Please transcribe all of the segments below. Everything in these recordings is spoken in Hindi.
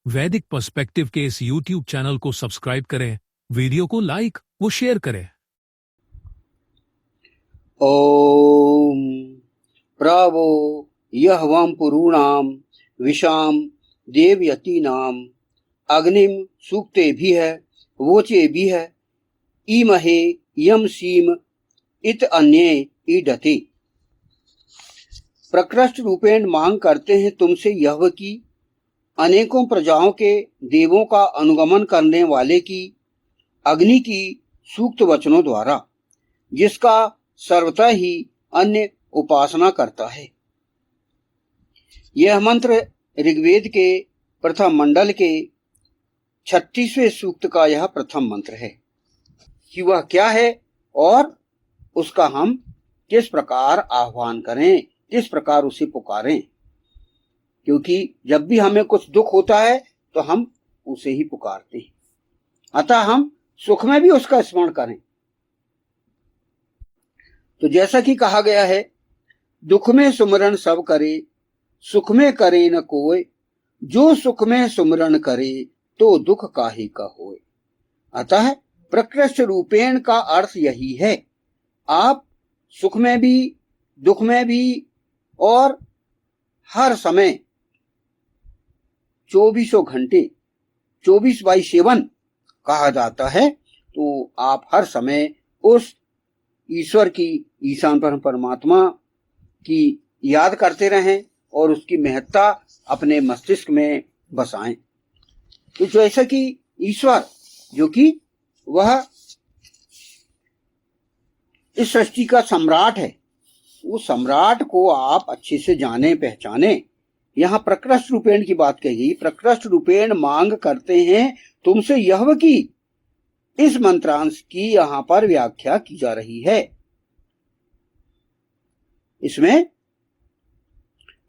वैदिक पर्सपेक्टिव के इस YouTube चैनल को सब्सक्राइब करें, वीडियो को लाइक व शेयर करें। ओम प्रभो यह वम पुरूणाम विषाम देवयतीनाम अग्निम सूक्ते भी है वोचे भी है ईमहे यम सीम इत अन्ये ईडते। प्रकृष्ट रूपेण मांग करते हैं तुमसे यह की अनेकों प्रजाओं के देवों का अनुगमन करने वाले की अग्नि की सूक्त वचनों द्वारा, जिसका सर्वथा ही अन्य उपासना करता है। यह मंत्र ऋग्वेद के प्रथम मंडल के 36वें सूक्त का यह प्रथम मंत्र है कि वह क्या है और उसका हम किस प्रकार आह्वान करें, किस प्रकार उसे पुकारें। क्योंकि जब भी हमें कुछ दुख होता है तो हम उसे ही पुकारते हैं, अतः हम सुख में भी उसका स्मरण करें। तो जैसा कि कहा गया है, दुख में सुमरन सब करे, सुख में करे न कोय, जो सुख में सुमरन करे तो दुख काहे का होय। अतः प्रकृष्ट रूपेण का अर्थ यही है, आप सुख में भी दुख में भी और हर समय 24 घंटे 24/7 कहा जाता है, तो आप हर समय उस ईश्वर की, ईशान परमात्मा की याद करते रहें और उसकी महत्ता अपने मस्तिष्क में बसाएं। तो जैसा कि ईश्वर जो कि वह इस सृष्टि का सम्राट है, उस सम्राट को आप अच्छे से जाने पहचाने। यहाँ प्रकृष्ट रूपेण की बात कही गई। प्रकृष्ट रूपेण मांग करते हैं तुमसे यह की, इस मंत्रांश की यहाँ पर व्याख्या की जा रही है। इसमें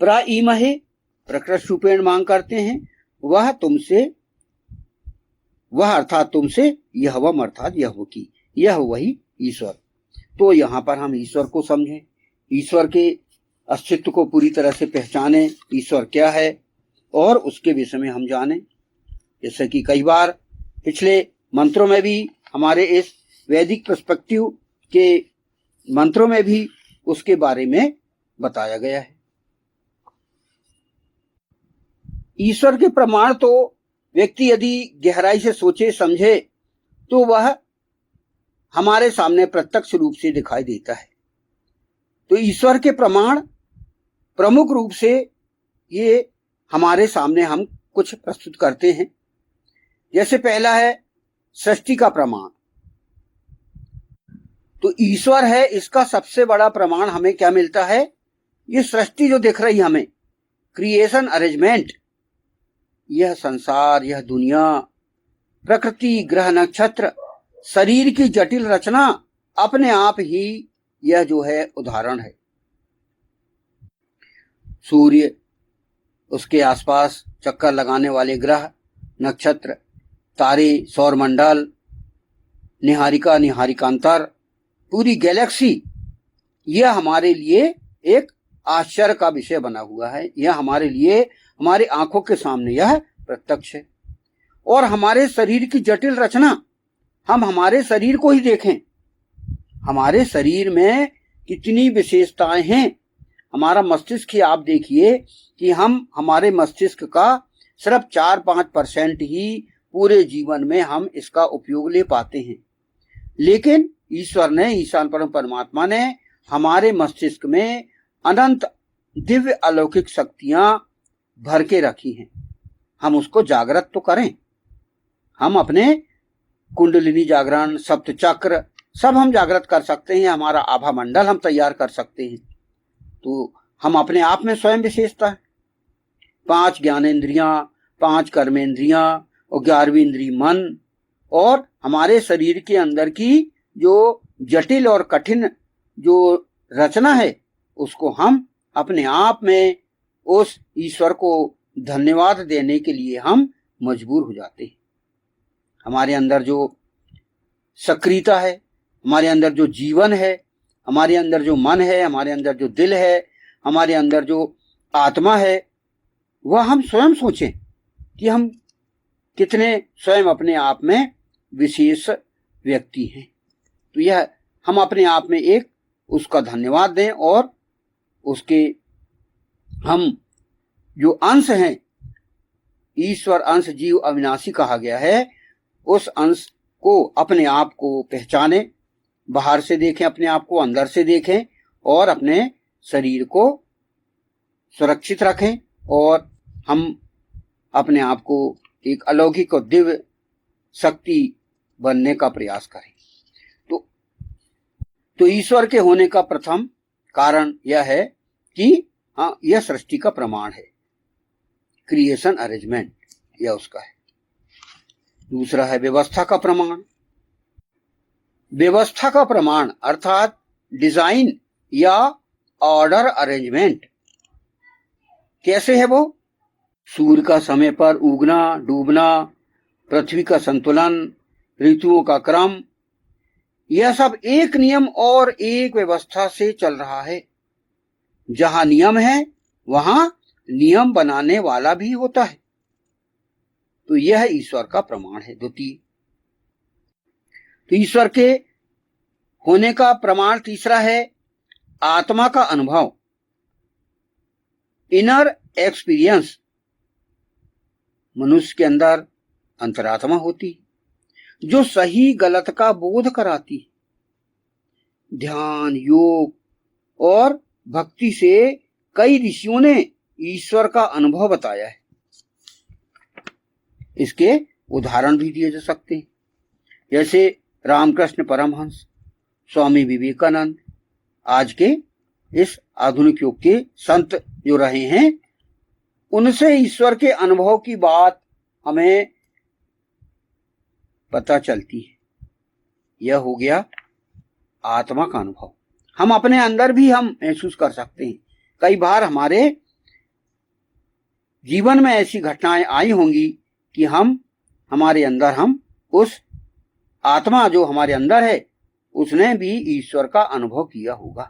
प्राईमहे प्रकृष्ट रूपेण मांग करते हैं, वह तुमसे, वह अर्थात तुमसे, यह वम अर्थात यह की, यह वही ईश्वर। तो यहाँ पर हम ईश्वर को समझें, ईश्वर के अस्तित्व को पूरी तरह से पहचानें, ईश्वर क्या है और उसके विषय में हम जानें। जैसे कि कई बार पिछले मंत्रों में भी, हमारे इस वैदिक पर्सपेक्टिव के मंत्रों में भी उसके बारे में बताया गया है। ईश्वर के प्रमाण तो व्यक्ति यदि गहराई से सोचे समझे तो वह हमारे सामने प्रत्यक्ष रूप से दिखाई देता है। तो ईश्वर के प्रमाण प्रमुख रूप से ये हमारे सामने हम कुछ प्रस्तुत करते हैं। जैसे पहला है सृष्टि का प्रमाण। तो ईश्वर है, इसका सबसे बड़ा प्रमाण हमें क्या मिलता है? ये सृष्टि जो दिख रही हमें, क्रिएशन अरेंजमेंट, यह संसार, यह दुनिया, प्रकृति, ग्रह, नक्षत्र, शरीर की जटिल रचना अपने आप ही यह जो है उदाहरण है। सूर्य, उसके आसपास चक्कर लगाने वाले ग्रह, नक्षत्र, तारे, सौरमंडल, निहारिका, निहारिकांतर, पूरी गैलेक्सी, यह हमारे लिए एक आश्चर्य का विषय बना हुआ है। यह हमारे लिए, हमारी आंखों के सामने यह प्रत्यक्ष है। और हमारे शरीर की जटिल रचना, हम हमारे शरीर को ही देखें, हमारे शरीर में कितनी विशेषताएं हैं। हमारा मस्तिष्क ही आप देखिए कि हम हमारे मस्तिष्क का सिर्फ 4-5% ही पूरे जीवन में हम इसका उपयोग ले पाते हैं। लेकिन ईश्वर ने, ईशान परमात्मा ने हमारे मस्तिष्क में अनंत दिव्य अलौकिक शक्तियां भर के रखी हैं। हम उसको जागृत तो करें। हम अपने कुंडलिनी जागरण, सप्त चक्र सब हम जागृत कर सकते हैं। हमारा आभा मंडल हम तैयार कर सकते हैं। तो हम अपने आप में स्वयं विशेषता है। 5 ज्ञानेंद्रियां, 5 कर्मेंद्रियां और 11वीं इंद्रिय मन, और हमारे शरीर के अंदर की जो जटिल और कठिन जो रचना है, उसको हम अपने आप में उस ईश्वर को धन्यवाद देने के लिए हम मजबूर हो जाते हैं। हमारे अंदर जो सक्रियता है, हमारे अंदर जो जीवन है, हमारे अंदर जो मन है, हमारे अंदर जो दिल है, हमारे अंदर जो आत्मा है, वह हम स्वयं सोचें कि हम कितने स्वयं अपने आप में विशेष व्यक्ति हैं। तो यह हम अपने आप में एक उसका धन्यवाद दें और उसके हम जो अंश हैं, ईश्वर अंश जीव अविनाशी कहा गया है, उस अंश को अपने आप को पहचानें, बाहर से देखें अपने आप को, अंदर से देखें और अपने शरीर को सुरक्षित रखें और हम अपने आप को एक अलौकिक और दिव्य शक्ति बनने का प्रयास करें। तो ईश्वर के होने का प्रथम कारण यह है कि हाँ, यह सृष्टि का प्रमाण है, क्रिएशन अरेंजमेंट यह उसका है। दूसरा है व्यवस्था का प्रमाण। व्यवस्था का प्रमाण अर्थात डिजाइन या ऑर्डर अरेंजमेंट कैसे है वो? सूर्य का समय पर उगना डूबना, पृथ्वी का संतुलन, ऋतुओं का क्रम, यह सब एक नियम और एक व्यवस्था से चल रहा है। जहां नियम है वहां नियम बनाने वाला भी होता है। तो यह ईश्वर का प्रमाण है द्वितीय। तो ईश्वर के होने का प्रमाण तीसरा है आत्मा का अनुभव, इनर एक्सपीरियंस। मनुष्य के अंदर अंतरात्मा होती जो सही गलत का बोध कराती। ध्यान, योग और भक्ति से कई ऋषियों ने ईश्वर का अनुभव बताया है। इसके उदाहरण भी दिए जा सकते हैं, जैसे रामकृष्ण परमहंस, स्वामी विवेकानंद, आज के इस आधुनिक युग के संत जो रहे हैं, उनसे ईश्वर के अनुभव की बात हमें पता चलती है। यह हो गया आत्मा का अनुभव। हम अपने अंदर भी हम महसूस कर सकते हैं। कई बार हमारे जीवन में ऐसी घटनाएं आई होंगी कि हमारे अंदर हम उस आत्मा जो हमारे अंदर है उसने भी ईश्वर का अनुभव किया होगा।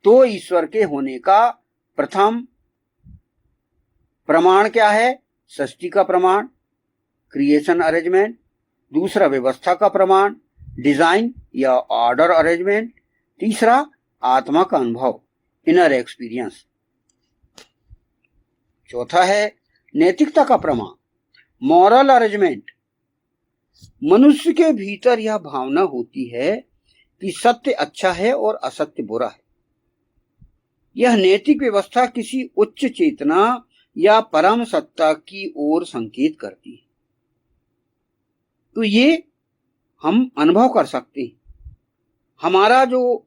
तो ईश्वर के होने का प्रथम प्रमाण क्या है? सृष्टि का प्रमाण, क्रिएशन अरेंजमेंट। दूसरा व्यवस्था का प्रमाण, डिजाइन या ऑर्डर अरेंजमेंट। तीसरा आत्मा का अनुभव, इनर एक्सपीरियंस। चौथा है नैतिकता का प्रमाण, मॉरल अरेंजमेंट। मनुष्य के भीतर यह भावना होती है कि सत्य अच्छा है और असत्य बुरा है। यह नैतिक व्यवस्था किसी उच्च चेतना या परम सत्ता की ओर संकेत करती है। तो ये हम अनुभव कर सकते हैं। हमारा जो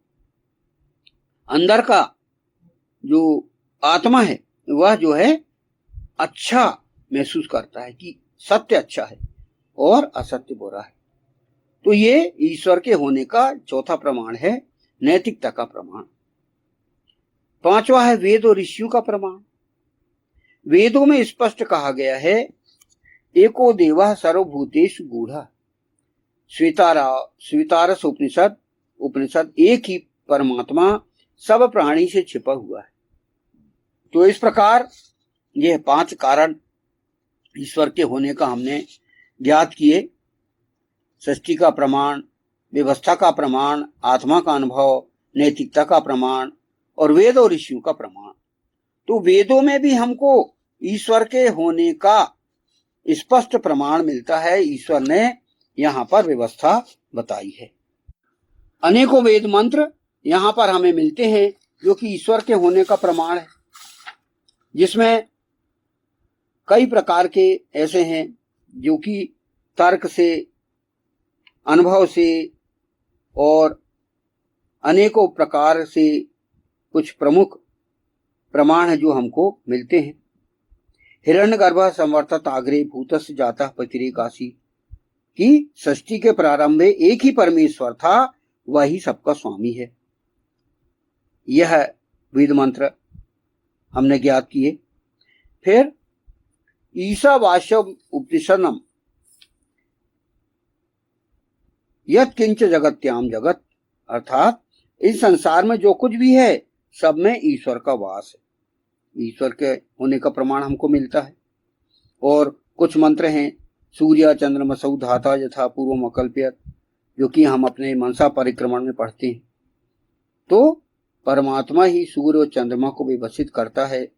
अंदर का जो आत्मा है वह जो है अच्छा महसूस करता है कि सत्य अच्छा है और असत्य बुरा है। तो ये ईश्वर के होने का चौथा प्रमाण है, नैतिकता का प्रमाण। पांचवा है वेद और ऋषियों का प्रमाण। वेदों में स्पष्ट कहा गया है एको देवः सर्वभूतेषु गूढ़ः। श्वेतारस उपनिषद एक ही परमात्मा सब प्राणी से छिपा हुआ है। तो इस प्रकार यह 5 कारण ईश्वर के होने का हमने ज्ञात किए। सृष्टि का प्रमाण, व्यवस्था का प्रमाण, आत्मा का अनुभव, नैतिकता का प्रमाण और वेद और ऋषियों का प्रमाण। तो वेदों में भी हमको ईश्वर के होने का स्पष्ट प्रमाण मिलता है। ईश्वर ने यहाँ पर व्यवस्था बताई है। अनेकों वेद मंत्र यहाँ पर हमें मिलते हैं जो कि ईश्वर के होने का प्रमाण है, जिसमें कई प्रकार के ऐसे हैं जो कि तर्क से, अनुभव से और अनेकों प्रकार से कुछ प्रमुख प्रमाण है जो हमको मिलते हैं। हिरण्यगर्भः संवर्तत अग्रे भूतस्य जातः पतिरेकासी कि सृष्टि के प्रारंभ में एक ही परमेश्वर था, वही सबका स्वामी है। यह वेद मंत्र हमने ज्ञात किए। फिर ईशावास्यम उपनिषदम यत् किंच जगत्याम जगत, अर्थात इस संसार में जो कुछ भी है सब में ईश्वर का वास है। ईश्वर के होने का प्रमाण हमको मिलता है। और कुछ मंत्र हैं सूर्य चंद्रमसौ धाता यथा पूर्वम अकल्प्यत, जो कि हम अपने मनसा परिक्रमण में पढ़ते हैं। तो परमात्मा ही सूर्य और चंद्रमा को विभसित करता है